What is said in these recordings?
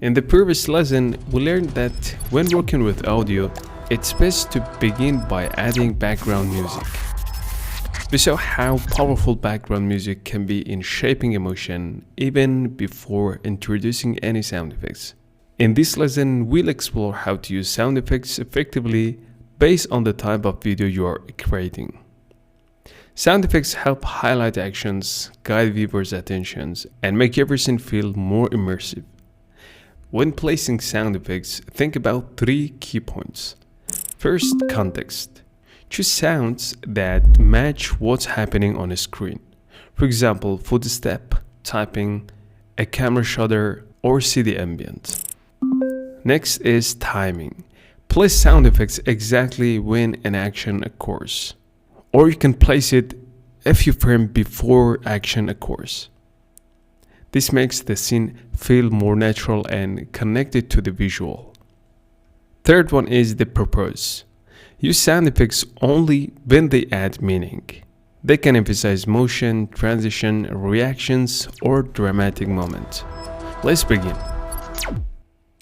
In the previous lesson, we learned that when working with audio, it's best to begin by adding background music. We saw how powerful background music can be in shaping emotion even before introducing any sound effects. In this lesson, we'll explore how to use sound effects effectively based on the type of video you are creating. Sound effects help highlight actions, guide viewers' attentions, and make everything feel more immersive. When placing sound effects, think about 3 key points. First, context. Choose sounds that match what's happening on a screen. For example, footstep, typing, a camera shutter, or city ambient. Next is timing. Place sound effects exactly when an action occurs. Or you can place it a few frames before action occurs. This makes the scene feel more natural and connected to the visual. Third one is the purpose. Use sound effects only when they add meaning. They can emphasize motion, transition, reactions, or dramatic moments. Let's begin.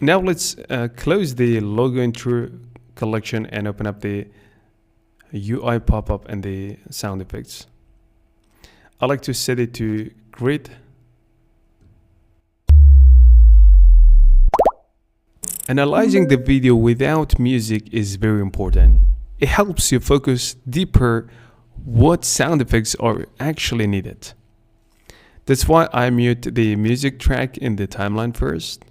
Now let's close the logo intro collection and open up the UI pop-up and the sound effects. I like to set it to grid. Analyzing the video without music is very important. It helps you focus deeper what sound effects are actually needed. That's why I mute the music track in the timeline first.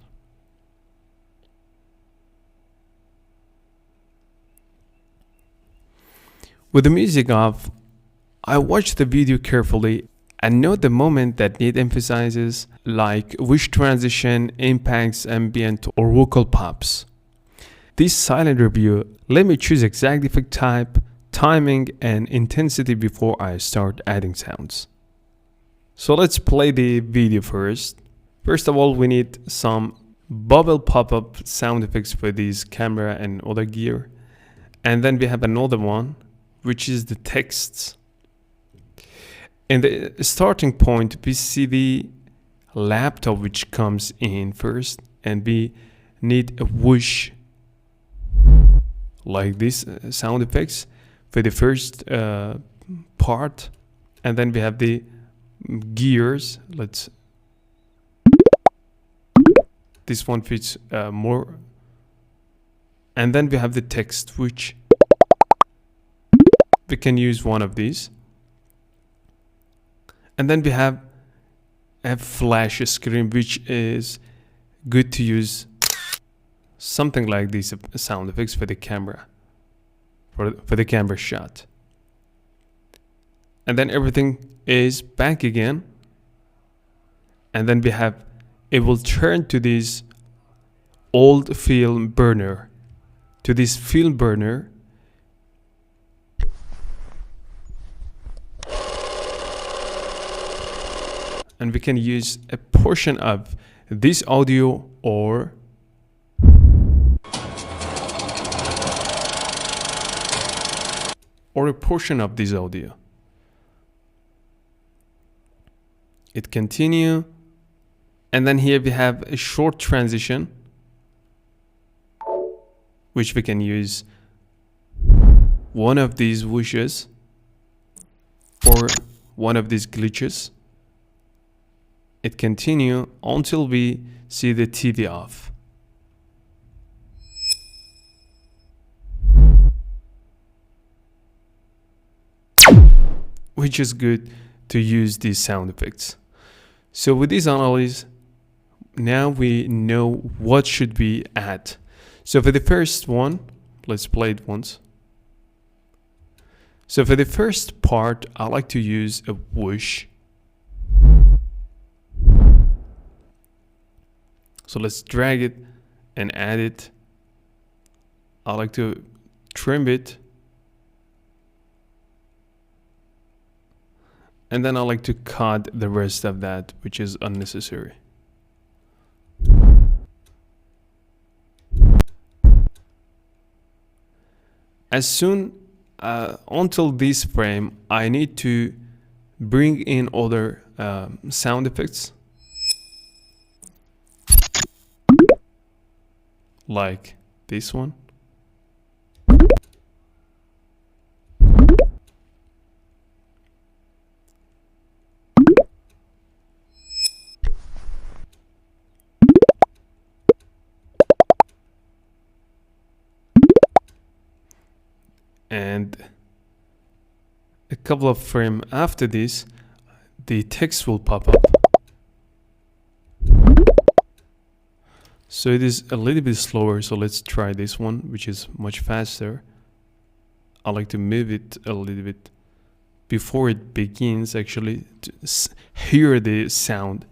With the music off, I watch the video carefully and note the moment that need emphasizes, like whoosh transition, impacts, ambient, or vocal pops. This silent review let me choose exact effect type, timing, and intensity before I start adding sounds. So let's play the video first. First of all, we need some bubble pop-up sound effects for these camera and other gear. And then we have another one, which is the texts. In the starting point, we see the laptop which comes in first, and we need a whoosh like this sound effects for the first part, and then we have the gears. This one fits more, and then we have the text, which we can use one of these. And then we have a flash screen, which is good to use something like these sound effects for the camera, for the camera shot. And then everything is back again. And then we have, it will turn to this old film burner, and we can use a portion of this audio or a portion of this audio. It continue, and then here we have a short transition, which we can use one of these whooshes or one of these glitches. It continue until we see the TV off. Which is good to use these sound effects. So with this analysis, now we know what should we add. So for the first one, let's play it once. So for the first part, I like to use a whoosh. So let's drag it and add it. I like to trim it. And then I like to cut the rest of that, which is unnecessary. As soon until this frame, I need to bring in other sound effects, like this one. And a couple of frames after this, the text will pop up. So it is a little bit slower, so let's try this one, which is much faster. I like to move it a little bit before it begins, actually, to hear the sound.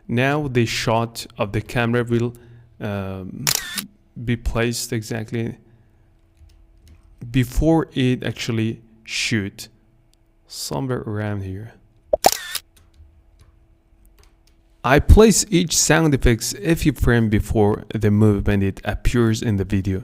Now the shot of the camera will be placed exactly before it actually shoot, somewhere around here. I place each sound effects a few frames before the movement it appears in the video.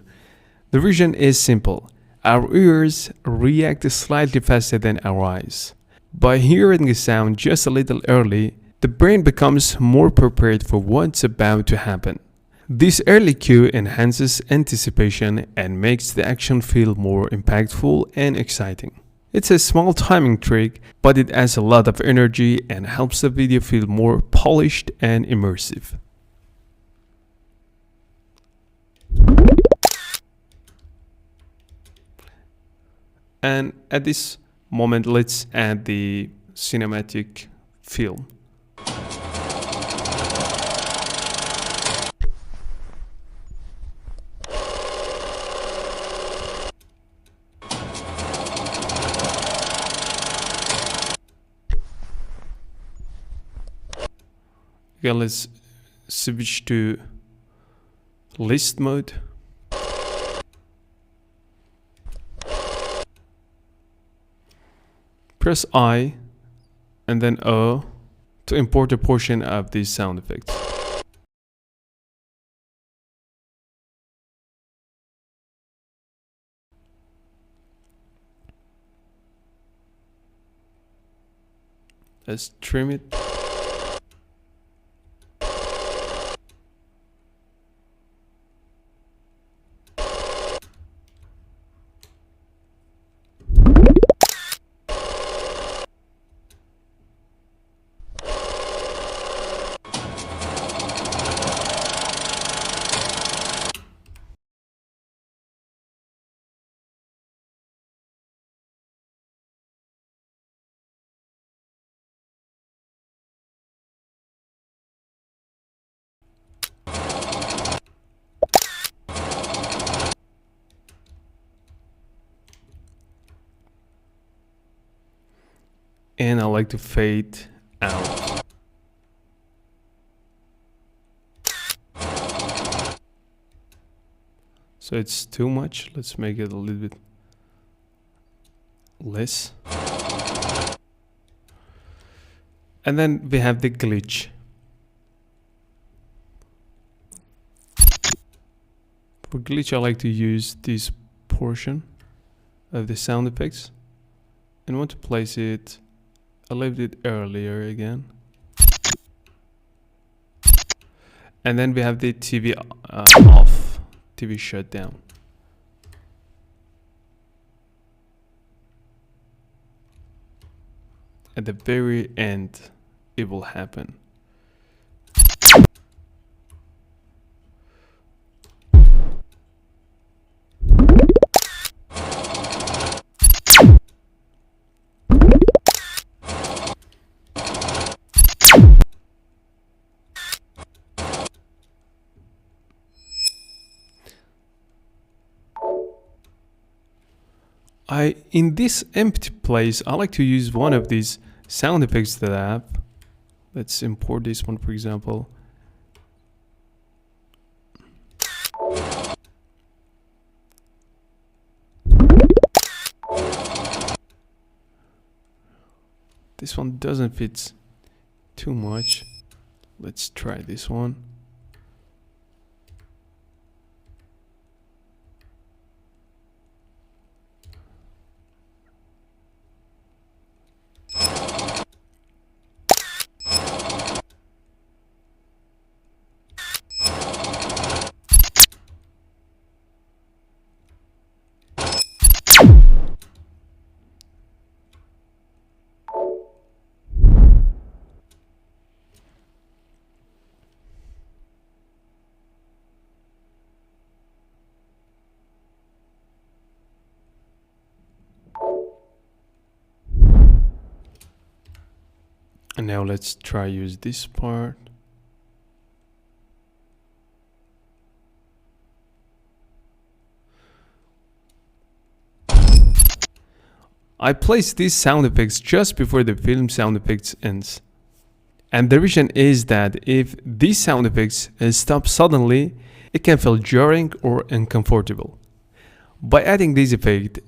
The reason is simple. Our ears react slightly faster than our eyes. By hearing the sound just a little early, the brain becomes more prepared for what's about to happen. This early cue enhances anticipation and makes the action feel more impactful and exciting. It's a small timing trick, but it adds a lot of energy and helps the video feel more polished and immersive. And at this moment, let's add the cinematic film. Okay, let's switch to list mode. Press I and then O to import a portion of these sound effects. Let's trim it. And I like to fade out. So it's too much. Let's make it a little bit less. And then we have the glitch. For glitch, I like to use this portion of the sound effects and want to place it a little bit earlier again. And then we have the TV off, TV shut down. At the very end, it will happen. In this empty place, I like to use one of these sound effects that I have. Let's import this one, for example. This one doesn't fit too much. Let's try this one. And now let's try use this part. I placed these sound effects just before the film sound effects ends. And the reason is that if these sound effects stop suddenly, it can feel jarring or uncomfortable. By adding this effect,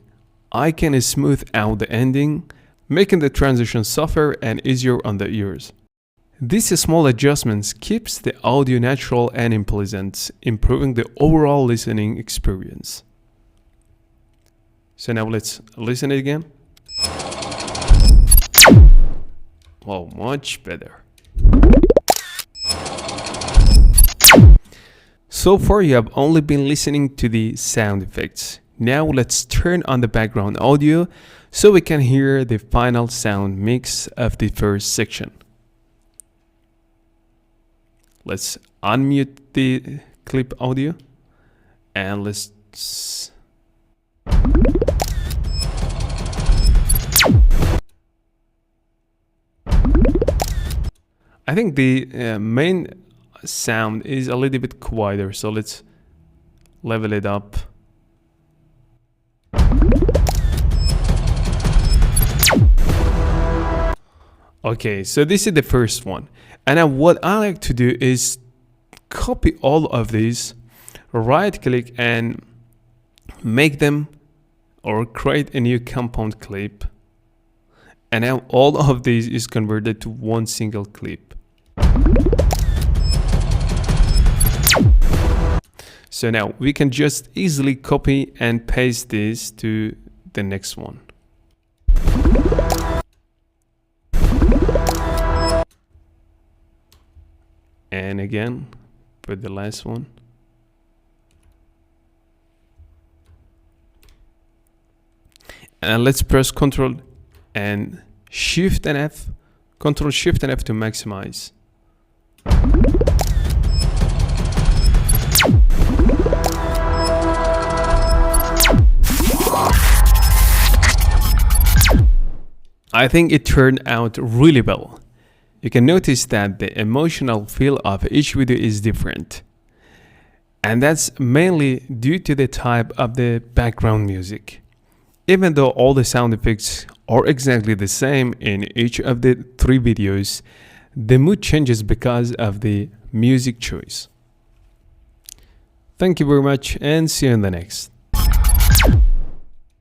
I can smooth out the ending, making the transition softer and easier on the ears. These small adjustments keeps the audio natural and unpleasant, improving the overall listening experience. So now let's listen it again. Wow, much better. So far you have only been listening to the sound effects. Now let's turn on the background audio so we can hear the final sound mix of the first section. Let's unmute the clip audio and let's... I think the main sound is a little bit quieter, so let's level it up. Okay, so this is the first one. And now what I like to do is copy all of these, right click and make them or create a new compound clip. And now all of these is converted to one single clip. So now we can just easily copy and paste this to the next one. And again, put the last one. And let's press Ctrl and Shift and F. Ctrl Shift and F to maximize. I think it turned out really well. You can notice that the emotional feel of each video is different. And that's mainly due to the type of the background music. Even though all the sound effects are exactly the same in each of the 3 videos, the mood changes because of the music choice. Thank you very much and see you in the next.